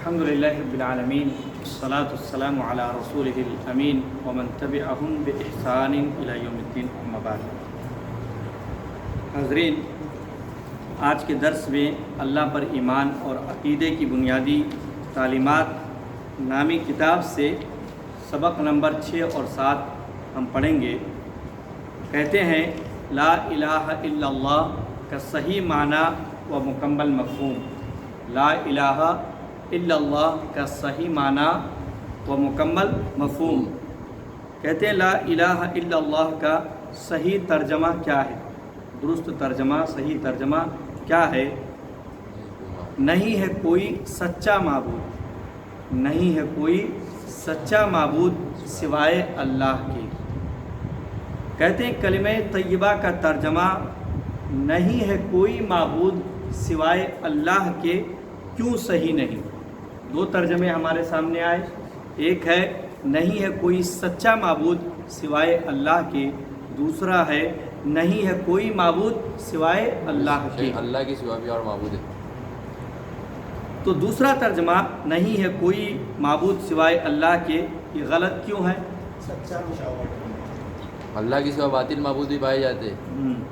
الحمد للہ رب العالمین والصلاة والسلام علی رسولہ الامین ومن تبعہم بإحسان الی یوم الدین اما بعد۔ حاضرین، آج کے درس میں اللہ پر ایمان اور عقیدے کی بنیادی تعلیمات نامی کتاب سے سبق نمبر 6 اور 7 ہم پڑھیں گے۔ کہتے ہیں لا الہ الا اللہ کا صحیح معنی و مکمل مفہوم۔ لا الہ الا اللہ کا صحیح معنی و مکمل مفہوم۔ کہتے ہیں لا الہ الا اللہ کا صحیح ترجمہ کیا ہے؟ درست ترجمہ، صحیح ترجمہ کیا ہے؟ نہیں ہے کوئی سچا معبود، نہیں ہے کوئی سچا معبود سوائے اللہ کے۔ کہتے ہیں کلمہ طیبہ کا ترجمہ نہیں ہے کوئی معبود سوائے اللہ کے، کیوں صحیح نہیں؟ دو ترجمے ہمارے سامنے آئے، ایک ہے نہیں ہے کوئی سچا معبود سوائے اللہ کے، دوسرا ہے نہیں ہے کوئی معبود سوائے اللہ کے۔ اللہ کے سوا بھی اور معبود ہے۔ تو دوسرا ترجمہ نہیں ہے کوئی معبود سوائے اللہ کے، یہ غلط کیوں ہے؟ اللہ کے سوا باطل معبود بھی پائے جاتے ہیں۔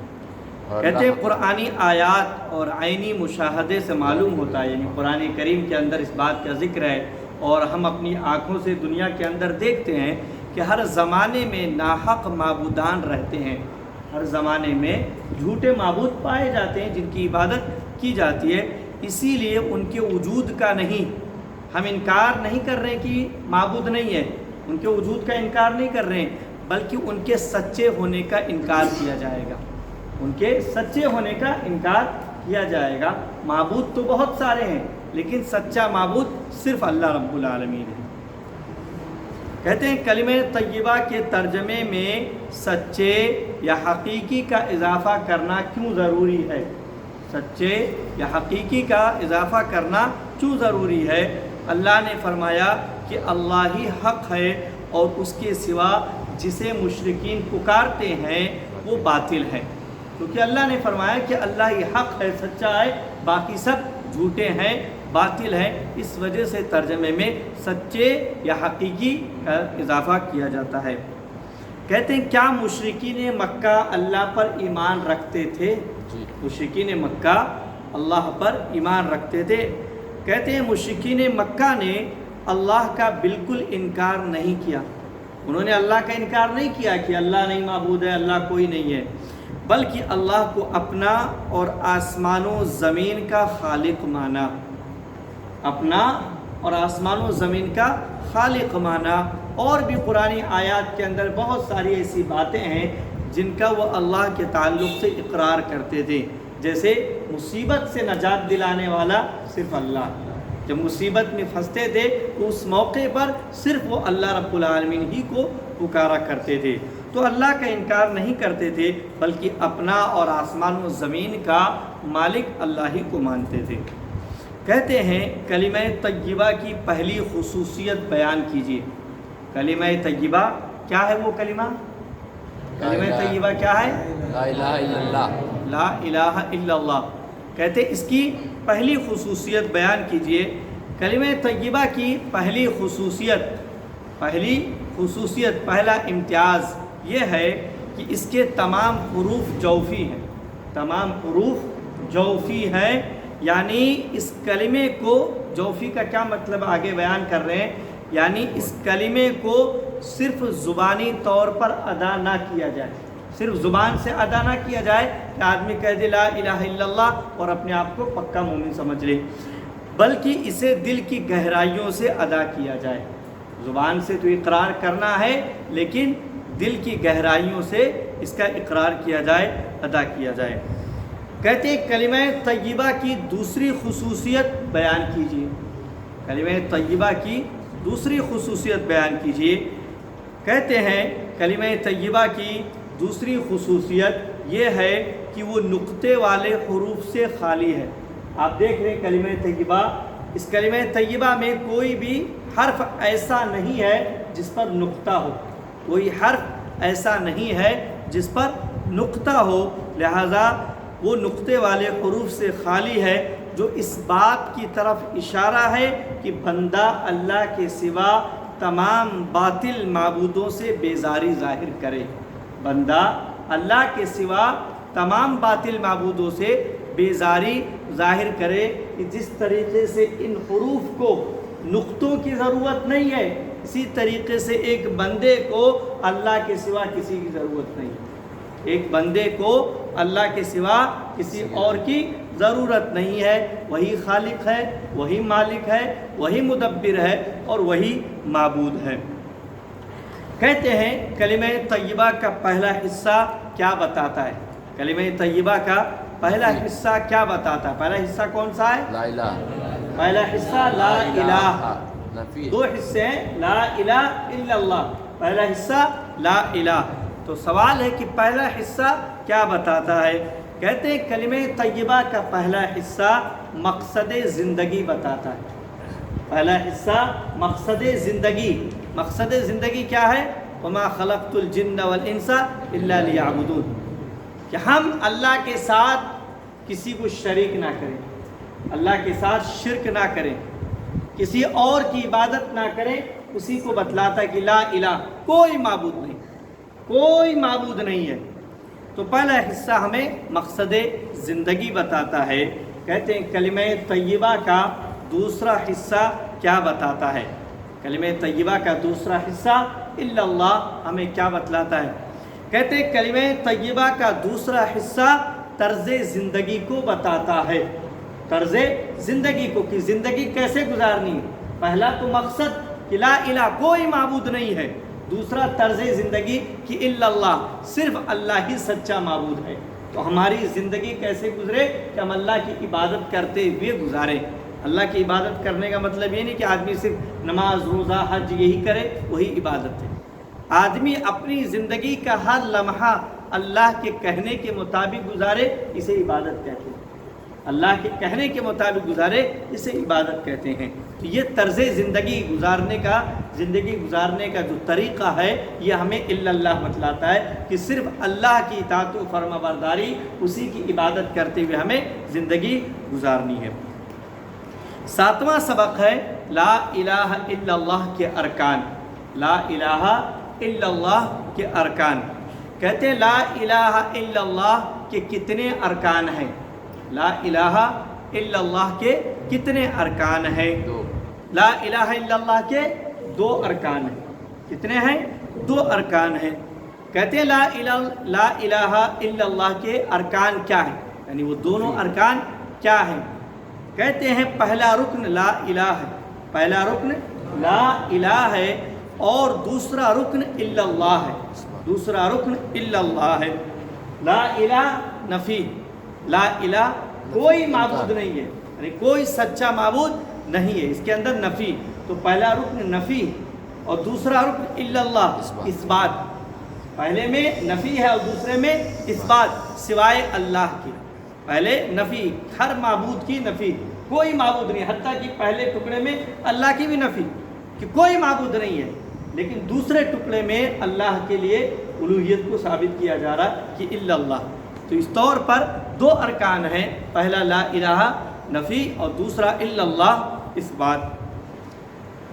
کہتے ہیں قرآنی آیات اور عینی مشاہدے سے معلوم ہوتا ہے، یعنی قرآن کریم کے اندر اس بات کا ذکر ہے، اور ہم اپنی آنکھوں سے دنیا کے اندر دیکھتے ہیں کہ ہر زمانے میں ناحق معبودان رہتے ہیں، ہر زمانے میں جھوٹے معبود پائے جاتے ہیں جن کی عبادت کی جاتی ہے۔ اسی لیے ان کے وجود کا نہیں، ہم انکار نہیں کر رہے کہ معبود نہیں ہے، ان کے وجود کا انکار نہیں کر رہے ہیں، بلکہ ان کے سچے ہونے کا انکار کیا جائے گا، ان کے سچے ہونے کا انکار کیا جائے گا۔ معبود تو بہت سارے ہیں، لیکن سچا معبود صرف اللہ رب العالمین ہے۔ کہتے ہیں کلمہ طیبہ کے ترجمے میں سچے یا حقیقی کا اضافہ کرنا کیوں ضروری ہے؟ سچے یا حقیقی کا اضافہ کرنا کیوں ضروری ہے؟ اللہ نے فرمایا کہ اللہ ہی حق ہے اور اس کے سوا جسے مشرکین پکارتے ہیں وہ باطل ہے۔ کیونکہ اللہ نے فرمایا کہ اللہ ہی حق ہے، سچا ہے، باقی سب جھوٹے ہیں، باطل ہیں، اس وجہ سے ترجمے میں سچے یا حقیقی کا اضافہ کیا جاتا ہے۔ کہتے ہیں کیا مشرکین مکہ اللہ پر ایمان رکھتے تھے؟ مشرکین مکہ اللہ پر ایمان رکھتے تھے۔ کہتے ہیں مشرکین مکہ نے اللہ کا بالکل انکار نہیں کیا، انہوں نے اللہ کا انکار نہیں کیا کہ اللہ نہیں معبود ہے، اللہ کوئی نہیں ہے، بلکہ اللہ کو اپنا اور آسمان و زمین کا خالق مانا، اپنا اور آسمان و زمین کا خالق مانا۔ اور بھی قرآن آیات کے اندر بہت ساری ایسی باتیں ہیں جن کا وہ اللہ کے تعلق سے اقرار کرتے تھے، جیسے مصیبت سے نجات دلانے والا صرف اللہ، جب مصیبت میں پھنستے تھے تو اس موقع پر صرف وہ اللہ رب العالمین ہی کو پکارا کرتے تھے، تو اللہ کا انکار نہیں کرتے تھے بلکہ اپنا اور آسمان و زمین کا مالک اللہ ہی کو مانتے تھے۔ کہتے ہیں کلمہ طیبہ کی پہلی خصوصیت بیان کیجیے۔ کلمہ طیبہ کیا ہے؟ وہ کلمہ طیبہ کیا ہے؟ لا الہ الا اللہ، لا الہ الا اللہ۔ کہتے ہیں اس کی پہلی خصوصیت بیان کیجیے۔ کلمہ طیبہ کی پہلی خصوصیت، پہلا امتیاز یہ ہے کہ اس کے تمام حروف جوفی ہیں، تمام حروف جوفی ہیں، یعنی اس کلمے کو، جوفی کا کیا مطلب آگے بیان کر رہے ہیں، یعنی اس کلمے کو صرف زبانی طور پر ادا نہ کیا جائے، صرف زبان سے ادا نہ کیا جائے کہ آدمی کہہ دے لا الہ الا اللہ اور اپنے آپ کو پکا مومن سمجھ لے، بلکہ اسے دل کی گہرائیوں سے ادا کیا جائے۔ زبان سے تو اقرار کرنا ہے، لیکن دل کی گہرائیوں سے اس کا اقرار کیا جائے، ادا کیا جائے۔ کہتے ہیں کلمہ طیبہ کی دوسری خصوصیت بیان کیجیے۔ کلمہ طیبہ کی دوسری خصوصیت بیان کیجیے۔ کہتے ہیں کلمہ طیبہ کی دوسری خصوصیت یہ ہے کہ وہ نقطے والے حروف سے خالی ہے۔ آپ دیکھ رہے ہیں کلمہ طیبہ، اس کلمہ طیبہ میں کوئی بھی حرف ایسا نہیں ہے جس پر نقطہ ہو، کوئی حرف ایسا نہیں ہے جس پر نقطہ ہو، لہذا وہ نقطے والے حروف سے خالی ہے جو اس بات کی طرف اشارہ ہے کہ بندہ اللہ کے سوا تمام باطل معبودوں سے بیزاری ظاہر کرے، بندہ اللہ کے سوا تمام باطل معبودوں سے بیزاری ظاہر کرے کہ جس طریقے سے ان حروف کو نقطوں کی ضرورت نہیں ہے، اسی طریقے سے ایک بندے کو اللہ کے سوا کسی کی ضرورت نہیں ہے، ایک بندے کو اللہ کے سوا کسی اور کی ضرورت نہیں ہے۔ وہی خالق ہے، وہی مالک ہے، وہی مدبر ہے اور وہی معبود ہے۔ کہتے ہیں کلمہ طیبہ کا پہلا حصہ کیا بتاتا ہے؟ کلمہ طیبہ کا پہلا حصہ کیا بتاتا ہے؟ پہلا حصہ کون سا ہے؟ لا الہ، پہلا حصہ لا الہ، نفی، دو حصے ہیں لا الہ الا اللہ، پہلا حصہ لا الہ۔ تو سوال ہے کہ پہلا حصہ کیا بتاتا ہے؟ کہتے ہیں کلمہ طیبہ کا پہلا حصہ مقصد زندگی بتاتا ہے۔ پہلا حصہ مقصد زندگی، مقصد زندگی کیا ہے؟ وما خلقت الجن والانس الا لیعبدون، کہ ہم اللہ کے ساتھ کسی کو شریک نہ کریں، اللہ کے ساتھ شرک نہ کریں، کسی اور کی عبادت نہ کریں، اسی کو بتلاتا ہے کہ لا الہ، کوئی معبود نہیں، کوئی معبود نہیں ہے۔ تو پہلا حصہ ہمیں مقصد زندگی بتاتا ہے۔ کہتے ہیں کلمہ طیبہ کا دوسرا حصہ کیا بتاتا ہے؟ کلمہ طیبہ کا دوسرا حصہ الا اللہ ہمیں کیا بتلاتا ہے؟ کہتے ہیں کلمہ طیبہ کا دوسرا حصہ طرز زندگی کو بتاتا ہے، طرز زندگی کو، کہ زندگی کیسے گزارنی ہے۔ پہلا تو مقصد کہ لا الہ، کوئی معبود نہیں ہے، دوسرا طرز زندگی کہ الا اللہ، صرف اللہ ہی سچا معبود ہے۔ تو ہماری زندگی کیسے گزرے کہ ہم اللہ کی عبادت کرتے ہوئے گزاریں۔ اللہ کی عبادت کرنے کا مطلب یہ نہیں کہ آدمی صرف نماز روزہ حج یہی کرے وہی عبادت ہے۔ آدمی اپنی زندگی کا ہر لمحہ اللہ کے کہنے کے مطابق گزارے، اسے عبادت کہتے ہیں۔ اللہ کے کہنے کے مطابق گزارے، اسے عبادت کہتے ہیں۔ تو یہ طرز زندگی گزارنے کا جو طریقہ ہے یہ ہمیں الا اللہ بتلاتا ہے کہ صرف اللہ کی اطاعت و فرما برداری، اسی کی عبادت کرتے ہوئے ہمیں زندگی گزارنی ہے۔ ساتواں سبق ہے لا الہ الا اللہ کے ارکان، لا الہ الا اللہ کے ارکان۔ کہتے ہیں لا الہ الا اللہ کے کتنے ارکان ہیں؟ لا الہ الا اللہ کے کتنے ارکان ہیں؟ دو۔ لا الہ الا اللہ کے دو ارکان ہیں۔ کتنے ہیں؟ دو ارکان ہیں۔ کہتے ہیں لا الہ الا اللہ کے ارکان کیا ہیں؟ یعنی وہ دونوں ارکان کیا ہیں؟ کہتے ہیں پہلا رکن لا الہ ہے، پہلا رکن لا الہ ہے اور دوسرا رکن الا اللہ ہے، دوسرا رکن الا اللہ ہے۔ لا الہ نفی، لا الہ کوئی معبود نہیں ہے، یعنی کوئی سچا معبود نہیں ہے، اس کے اندر نفی۔ تو پہلا رکن نفی اور دوسرا رکن الا اللہ، اس بات، پہلے میں نفی ہے اور دوسرے میں اس بات، سوائے اللہ کی۔ پہلے نفی، ہر معبود کی نفی، کوئی معبود نہیں، حتیٰ کہ پہلے ٹکڑے میں اللہ کی بھی نفی کہ کوئی معبود نہیں ہے، لیکن دوسرے ٹکڑے میں اللہ کے لیے الوہیت کو ثابت کیا جا رہا کہ الا اللہ۔ تو اس طور پر دو ارکان ہیں، پہلا لا الہ نفی اور دوسرا الا اللہ اس بات۔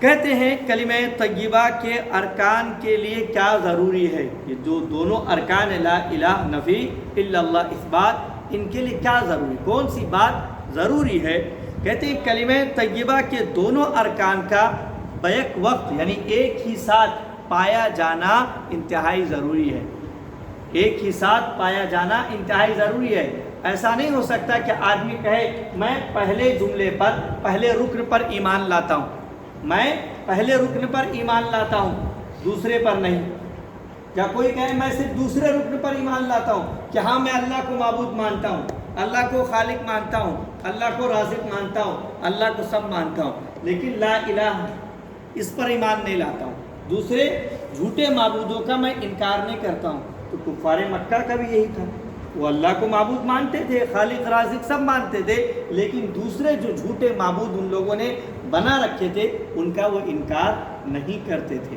کہتے ہیں کلمہ طیبہ کے ارکان کے لیے کیا ضروری ہے؟ یہ جو دونوں ارکان لا الہ نفی الا اللہ اس بات، ان کے لیے کیا ضروری، کون سی بات ضروری ہے؟ کہتے ہیں کلمہ طیبہ کے دونوں ارکان کا بیک وقت یعنی ایک ہی ساتھ پایا جانا انتہائی ضروری ہے، ایک ہی ساتھ پایا جانا انتہائی ضروری ہے۔ ایسا نہیں ہو سکتا کہ آدمی کہے میں پہلے جملے پر، پہلے رکن پر ایمان لاتا ہوں، میں پہلے رکن پر ایمان لاتا ہوں دوسرے پر نہیں، یا کوئی کہے میں صرف دوسرے رکن پر ایمان لاتا ہوں کہ ہاں میں اللہ کو معبود مانتا ہوں، اللہ کو خالق مانتا ہوں، اللہ کو رازق مانتا ہوں، اللہ کو سب مانتا ہوں، لیکن لا الہ اس پر ایمان نہیں لاتا ہوں، دوسرے جھوٹے معبودوں کا میں انکار نہیں کرتا ہوں۔ تو کفار مکہ کا بھی یہی تھا، وہ اللہ کو معبود مانتے تھے، خالق رازق سب مانتے تھے، لیکن دوسرے جو جھوٹے معبود ان لوگوں نے بنا رکھے تھے ان کا وہ انکار نہیں کرتے تھے۔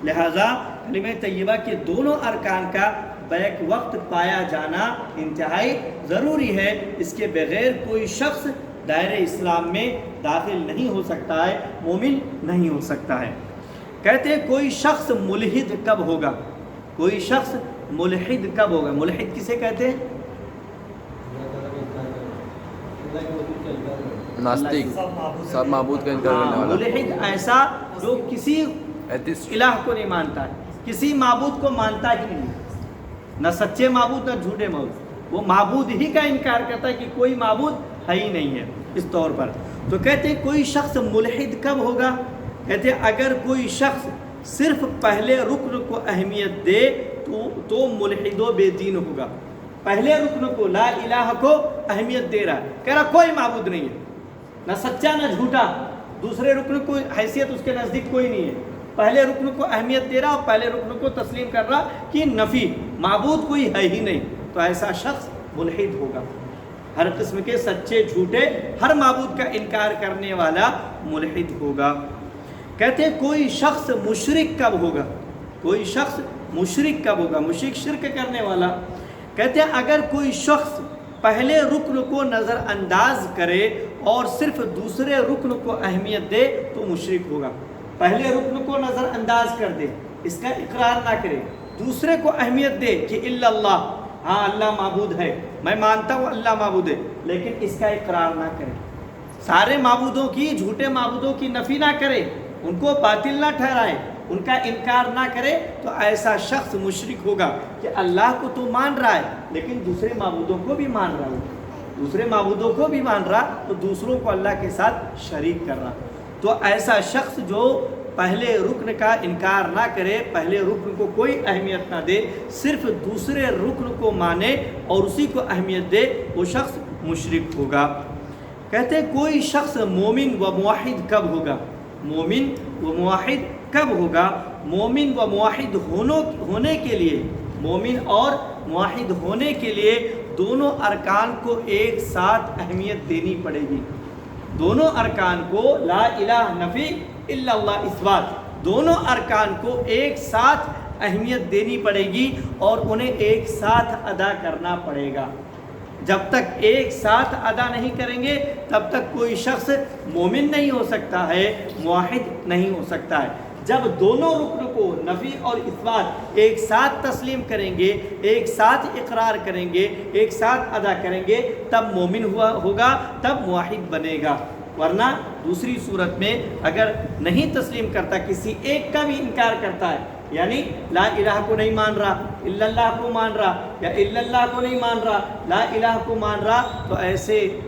لہٰذا کلمہ طیبہ کے دونوں ارکان کا بیک وقت پایا جانا انتہائی ضروری ہے، اس کے بغیر کوئی شخص دائرۂ اسلام میں داخل نہیں ہو سکتا ہے، مومن نہیں ہو سکتا ہے۔ کہتے ہیں کوئی شخص ملحد کب ہوگا؟ کوئی شخص ملحد کب ہوگا؟ ملحد کسے کہتے ہیں؟ ناستک، سب معبود کا انکار کرنے والا۔ ملحد ایسا جو کسی ایتھسٹ۔ الہ کو نہیں مانتا ہے، کسی معبود کو مانتا ہی نہیں، نہ سچے معبود نہ جھوٹے معبود، وہ معبود ہی کا انکار کرتا ہے کہ کوئی معبود ہے ہی نہیں ہے اس طور پر۔ تو کہتے ہیں کوئی شخص ملحد کب ہوگا؟ کہتے ہیں اگر کوئی شخص صرف پہلے رکن کو اہمیت دے تو ملحد و بے دین ہوگا۔ پہلے رکن کو، لا الہ کو اہمیت دے رہا ہے، کہہ رہا کوئی معبود نہیں ہے، نہ سچا نہ جھوٹا، دوسرے رکن کو حیثیت اس کے نزدیک کوئی نہیں ہے، پہلے رکن کو اہمیت دے رہا اور پہلے رکن کو تسلیم کر رہا کہ نفی، معبود کوئی ہے ہی نہیں، تو ایسا شخص ملحد ہوگا۔ ہر قسم کے سچے جھوٹے ہر معبود کا انکار کرنے والا ملحد ہوگا۔ کہتے ہیں کوئی شخص مشرک کب ہوگا؟ کوئی شخص مشرک کب ہوگا؟ مشرک شرک کرنے والا۔ کہتے ہیں اگر کوئی شخص پہلے رکن کو نظر انداز کرے اور صرف دوسرے رکن کو اہمیت دے تو مشرک ہوگا۔ پہلے رکن کو نظر انداز کر دے، اس کا اقرار نہ کرے، دوسرے کو اہمیت دے کہ الا اللہ، ہاں اللہ معبود ہے، میں مانتا ہوں اللہ معبود ہے، لیکن اس کا اقرار نہ کرے، سارے معبودوں کی، جھوٹے معبودوں کی نفی نہ کرے، ان کو باطل نہ ٹھہرائے، ان کا انکار نہ کرے، تو ایسا شخص مشرک ہوگا کہ اللہ کو تو مان رہا ہے لیکن دوسرے معبودوں کو بھی مان رہا ہے، دوسرے معبودوں کو بھی مان رہا تو دوسروں کو اللہ کے ساتھ شریک کر رہا۔ تو ایسا شخص جو پہلے رکن کا انکار نہ کرے، پہلے رکن کو کوئی اہمیت نہ دے، صرف دوسرے رکن کو مانے اور اسی کو اہمیت دے، وہ شخص مشرک ہوگا۔ کہتے ہیں کوئی شخص مومن و موحد کب ہوگا؟ مومن و موحد کب ہوگا؟ مومن و موحد ہونے کے لیے، مومن اور موحد ہونے کے لیے دونوں ارکان کو ایک ساتھ اہمیت دینی پڑے گی۔ دونوں ارکان کو، لا الہ نفی الا اللہ اثبات، دونوں ارکان کو ایک ساتھ اہمیت دینی پڑے گی اور انہیں ایک ساتھ ادا کرنا پڑے گا۔ جب تک ایک ساتھ ادا نہیں کریں گے تب تک کوئی شخص مومن نہیں ہو سکتا ہے، موحد نہیں ہو سکتا ہے۔ جب دونوں رکن کو، نفی اور اثبات، ایک ساتھ تسلیم کریں گے، ایک ساتھ اقرار کریں گے، ایک ساتھ ادا کریں گے، تب مومن ہوگا، تب موحد بنے گا۔ ورنہ دوسری صورت میں اگر نہیں تسلیم کرتا، کسی ایک کا بھی انکار کرتا ہے، یعنی لا الہ کو نہیں مان رہا، الا اللہ کو مان رہا، یا الا اللہ کو نہیں مان رہا، لا الہ کو مان رہا، تو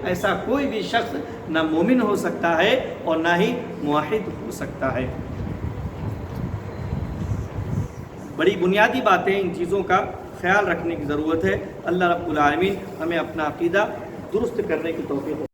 ایسا کوئی بھی شخص نہ مومن ہو سکتا ہے اور نہ ہی موحد ہو سکتا ہے۔ بڑی بنیادی باتیں، ان چیزوں کا خیال رکھنے کی ضرورت ہے۔ اللہ رب العالمین ہمیں اپنا عقیدہ درست کرنے کی توفیق